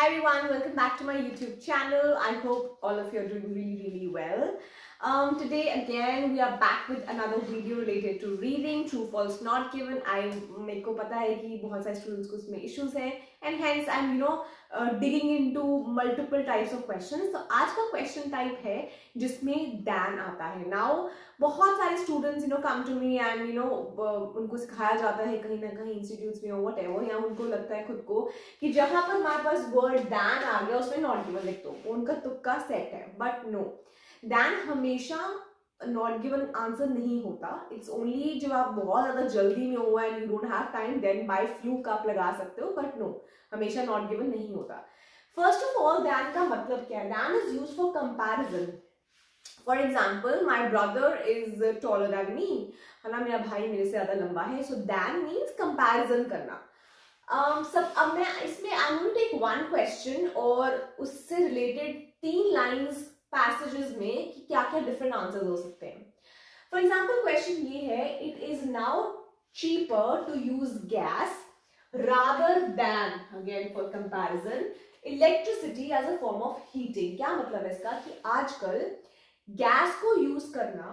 Hi everyone, welcome back to my YouTube channel. I hope all of you are doing really well. Today again we are back with another video related to reading, true, false, not given. मेरे को पता है कि बहुत सारे students को उसमें issues हैं and hence I'm digging into multiple types of questions. तो आज का question type है जिसमें Dan आता है. Now बहुत सारे students come to me and उनको सिखाया जाता है कहीं ना कहीं institutes में or whatever, या उनको लगता है खुद को कि जहां पर हमारे पास वर्ड दैन आ गया उसमें नॉट गिवन लिख दो, उनका तुक्का सेट है. बट नो, दैन हमेशा नॉट गिवन आंसर नहीं होता. इट्स ओनली जब आप बहुत ज्यादा जल्दी में हो and you don't have time, then by fluke आप लगा सकते हो. बट नो, हमेशा नॉट गिवन नहीं होता. फर्स्ट ऑफ ऑल, दैन का मतलब क्या है? Than is used for comparison. For example, my brother is taller than me, है ना, मेरा भाई मेरे से ज्यादा लंबा है. सो दैन मीन्स कंपैरिजन करना. अब मैं इसमें I am going to take one question और उससे रिलेटेड 3 लाइंस पैसेजेस में कि क्या क्या डिफरेंट आंसर्स हो सकते हैं. फॉर एग्जाम्पल, क्वेश्चन ये है, it is now cheaper to use gas rather than, again for comparison, electricity as a form of heating. क्या मतलब है इसका? कि आजकल गैस को यूज करना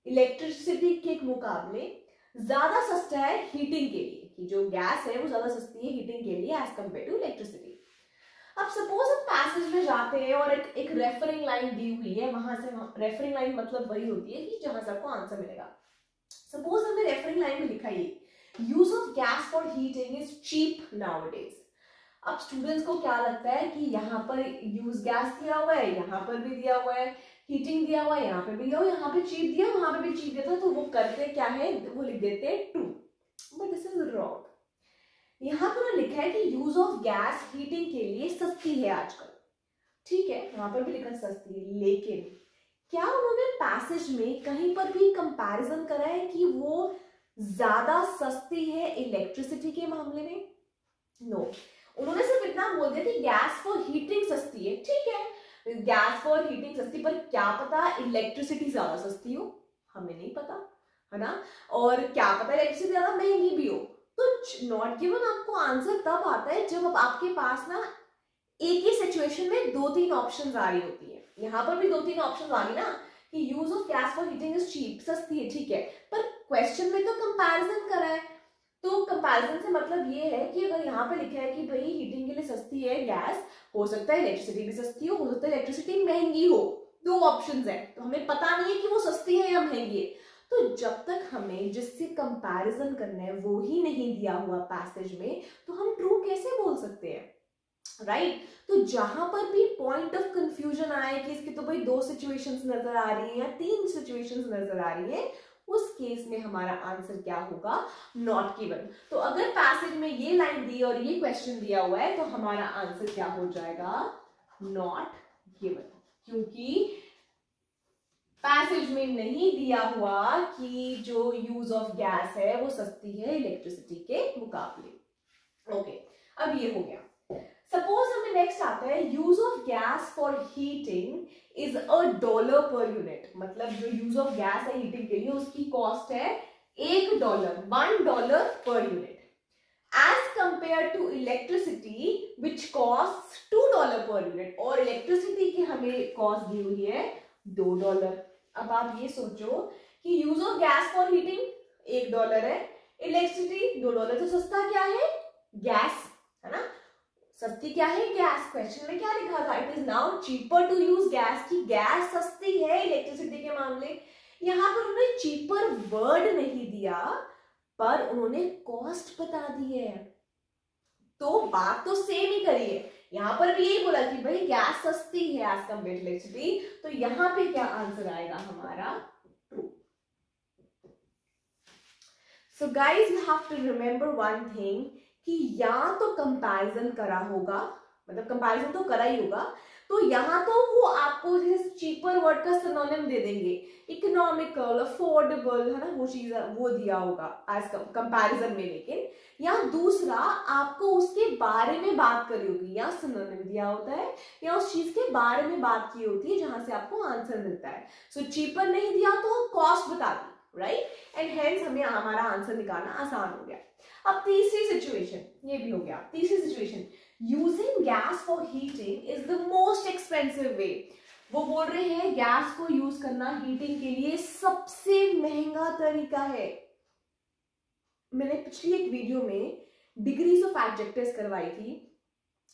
इलेक्ट्रिसिटी के मुकाबले ज्यादा सस्ता है हीटिंग के लिए, कि जो गैस है वो ज्यादा सस्ती है हीटिंग के लिए एज कम्पेयर टू इलेक्ट्रिसिटी. अब सपोज हम पैसेज में जाते हैं और एक रेफरिंग लाइन दी हुई है, वहां से रेफरिंग लाइन मतलब वही होती है कि जहां से आपको आंसर मिलेगा. सपोज हमने रेफरिंग लाइन में लिखा है, use of gas for heating is cheap nowadays. अब स्टूडेंट्स को क्या लगता है कि यहाँ पर यूज गैस दिया हुआ है, यहाँ पर भी दिया हुआ है, हीटिंग दिया हुआ है, यहाँ पे भी दिया हुआ है, यहाँ पे चीप दिया, वहां पे भी चीप दिया था, तो वो करते क्या है, वो लिख देते हैं true. But this is wrong. यहाँ पर लिखा है कि यूज ऑफ गैस हीटिंग के लिए सस्ती है आजकल. ठीक है, वहां पर भी लिखा सस्ती है, लेकिन क्या उन्होंने पैसेज में कहीं पर भी कंपैरिजन करा है कि वो ज्यादा सस्ती है इलेक्ट्रिसिटी के मामले में? नो. उन्होंने सिर्फ इतना बोल दिया कि गैस फॉर हीटिंग सस्ती है. ठीक है, गैस फॉर हीटिंग सस्ती, पर क्या पता इलेक्ट्रिसिटी ज्यादा सस्ती हो, हमें नहीं पता, है ना. और क्या पता इलेक्ट्रिसिटी ज्यादा महंगी भी हो. तो नॉट गिवन आपको आंसर तब आता है जब अब आपके पास ना एक ही सिचुएशन में 2-3 ऑप्शंस आ रही होती है. यहाँ पर भी 2-3 ऑप्शंस आ रही ना कि use of gas for heating is cheap, सस्ती है. ठीक है, पर क्वेश्चन में तो कंपैरिजन करा है. तो कंपैरिजन से मतलब ये है कि अगर यहाँ पे लिखा है कि भाई हीटिंग के लिए सस्ती है गैस, हो सकता है इलेक्ट्रिसिटी भी सस्ती हो सकता है इलेक्ट्रिसिटी महंगी हो. 2 ऑप्शंस है, तो हमें पता नहीं है कि वो सस्ती है या महंगी है. तो जब तक हमें जिससे कंपैरिजन करना है वो ही नहीं दिया हुआ पैसेज में, तो हम ट्रू कैसे बोल सकते हैं, राइट. तो जहां पर भी पॉइंट ऑफ कंफ्यूजन आए कि इसकी तो भाई 2 सिचुएशंस नजर आ रही है या 3 सिचुएशंस नजर आ रही है, उस केस में हमारा आंसर क्या होगा? Not given. तो अगर पैसेज में ये लाइन दी और ये क्वेश्चन दिया हुआ है तो हमारा आंसर क्या हो जाएगा? नॉट गिवन, क्योंकि पैसेज में नहीं दिया हुआ कि जो यूज ऑफ गैस है वो सस्ती है इलेक्ट्रिसिटी के मुकाबले. ओके, अब ये हो गया. सपोज हमें नेक्स्ट आता है, use of gas for heating is $1 per unit. मतलब जो यूज ऑफ गैस है हीटिंग के लिए उसकी कॉस्ट है $1 per unit, as compare to electricity which cost $2 per unit. और इलेक्ट्रिसिटी की हमें कॉस्ट दी हुई है $2. अब आप ये सोचो कि use of gas for heating $1 है, इलेक्ट्रिसिटी $2. तो सस्ता क्या है? गैस, है ना. सस्ती क्या है? गैस. क्वेश्चन में क्या लिखा था? It is now cheaper to use gas, की गैस सस्ती है इलेक्ट्रिसिटी के मामले. यहां पर उन्होंने चीपर वर्ड नहीं दिया, पर उन्होंने कॉस्ट बता दी है. तो बात तो सेम ही करी है. यहां पर भी यही बोला कि भाई गैस सस्ती है एज कम्पेयर टू इलेक्ट्रिसिटी. तो यहां पे क्या आंसर आएगा हमारा? True. So guys, you have to remember one thing कि या तो कंपैरिजन करा होगा, मतलब कंपैरिजन तो करा ही होगा, तो यहां तो वो आपको जैसे चीपर वर्ड का सिनोनिम दे देंगे, इकोनॉमिकल, अफोर्डेबल, है ना, वो चीज वो दिया होगा एज कंपैरिजन में. लेकिन या दूसरा आपको उसके बारे में बात करी होगी, या सिनोनिम दिया होता है या उस चीज के बारे में बात की होती है जहां से आपको आंसर मिलता है. सो चीपर नहीं दिया तो कॉस्ट बता दी, राइट. एंड हेंस हमें हमारा आंसर निकालना आसान हो गया. अब तीसरी सिचुएशन, ये भी हो गया. तीसरी situation, using gas for heating is the most expensive way. वो बोल रहे हैं गैस को यूज करना हीटिंग के लिए सबसे महंगा तरीका है। मैंने पिछली एक वीडियो में डिग्रीज ऑफ एडजेक्टिव्स करवाई थी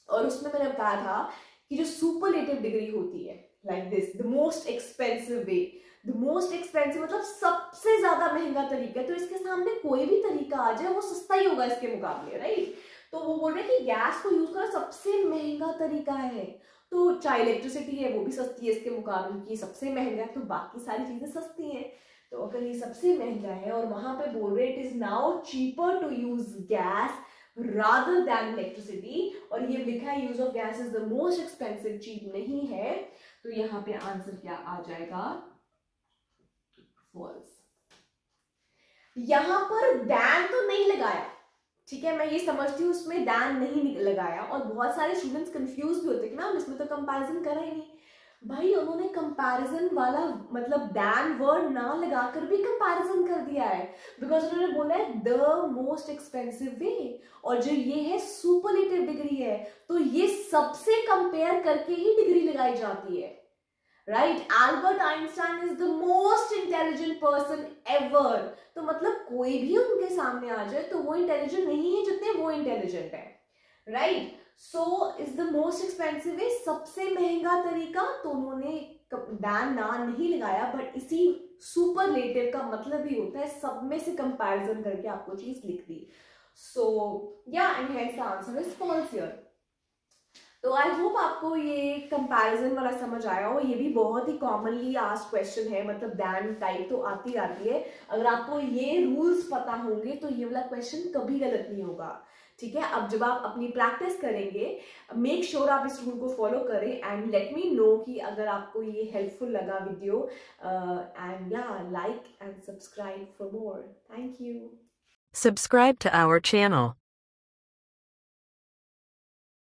और उसमें मैंने बताया था कि जो सुपरलेटिव डिग्री होती है like this, the most expensive way, the most expensive मतलब सबसे ज्यादा महंगा तरीका है, तो इसके सामने कोई भी तरीका आ जाए वो सस्ता ही होगा इसके मुकाबले, राइट। तो वो बोल रहे हैं कि गैस को यूज करना सबसे महंगा तरीका है। तो चाहे इलेक्ट्रिसिटी है वो भी सस्ती है इसके मुकाबले, कि सबसे महंगा है तो बाकी सारी चीजें सस्ती हैं। तो अगर ये सबसे महंगा है और वहां पे बोल रहे it is now cheaper to use gas rather than electricity, और ये लिखा है use of gas is the most expensive, cheap नहीं है, तो यहाँ पे आंसर क्या आ जाएगा, फॉल्स। यहां पर दैन तो नहीं लगाया, ठीक है, मैं ये समझती हूँ उसमें दैन नहीं लगाया, और बहुत सारे स्टूडेंट्स कंफ्यूज भी होते हैं कि मैम इसमें तो कंपैरिजन करा ही नहीं। भाई उन्होंने कंपैरिजन वाला मतलब दैन वर्ड ना लगाकर भी कंपैरिजन कर दिया है, बिकॉज उन्होंने बोला है द मोस्ट एक्सपेंसिव वे, और जो ये है सुपरलेटिव डिग्री है, तो ये सबसे कंपेयर करके ही डिग्री लगाई जाती है, right. Albert Einstein is the most intelligent person ever, तो मतलब कोई भी उनके सामने आ जाए तो वो इंटेलिजेंट नहीं है जितने वो इंटेलिजेंट है, right. So is the most expensive है सबसे महंगा तरीका, तो उन्होंने दैन ना नहीं लगाया, बट इसी सुपरलेटिव का मतलब ही होता है सब में से कंपैरिजन करके आपको चीज लिख दी। सो या and hence the answer is false here. तो आई होप आपको ये कंपैरिजन वाला समझ आया हो। ये भी बहुत ही कॉमनली आस्क्ड क्वेश्चन है, मतलब दैन टाइप तो आती आती है। अगर आपको ये रूल्स पता होंगे तो ये वाला क्वेश्चन कभी गलत नहीं होगा, ठीक है। अब जब आप अपनी प्रैक्टिस करेंगे, मेक श्योर आप इस रूल को फॉलो करें एंड लेट मी नो कि अगर आपको ये हेल्पफुल लगा वीडियो, एंड या like and subscribe for more. Thank you. Subscribe to our channel.